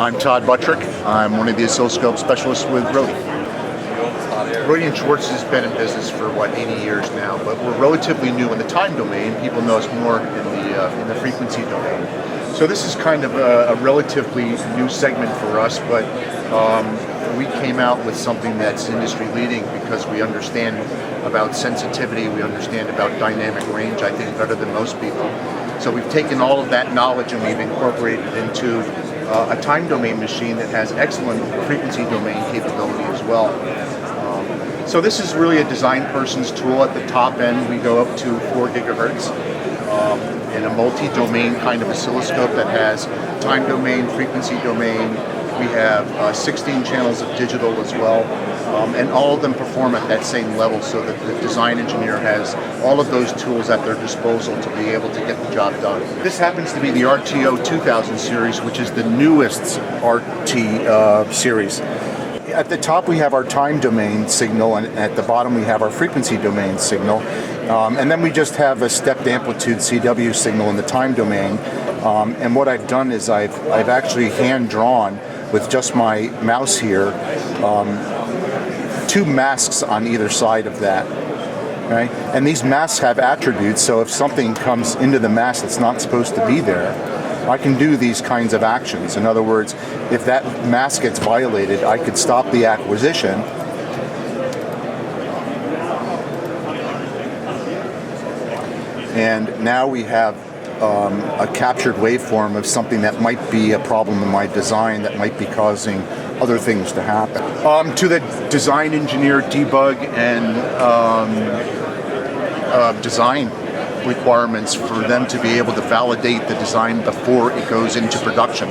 I'm Todd Buttrick. I'm one of the Oscilloscope Specialists with Rohde. Rohde and Schwarz has been in business for, 80 years now, but we're relatively new in the time domain. People know us more in the frequency domain. So this is kind of a relatively new segment for us, but we came out with something that's industry leading because we understand about sensitivity, we understand about dynamic range, I think, better than most people. So we've taken all of that knowledge and we've incorporated it into a time domain machine that has excellent frequency domain capability as well. So this is really a design person's tool. At the top end, we go up to 4 gigahertz in a multi-domain kind of oscilloscope that has time domain, frequency domain. We have 16 channels of digital as well, and all of them perform at that same level so that the design engineer has all of those tools at their disposal to be able to get the job done. This happens to be the RTO 2000 series, which is the newest RT series. At the top we have our time domain signal, and at the bottom we have our frequency domain signal. And then we just have a stepped amplitude CW signal in the time domain. And what I've done is I've actually hand-drawn with just my mouse here 2 masks on either side of that. Okay? And these masks have attributes, so if something comes into the mask that's not supposed to be there, I can do these kinds of actions. In other words, if that mask gets violated, I could stop the acquisition and now we have a captured waveform of something that might be a problem in my design that might be causing other things to happen. To the design engineer, debug and design requirements for them to be able to validate the design before it goes into production.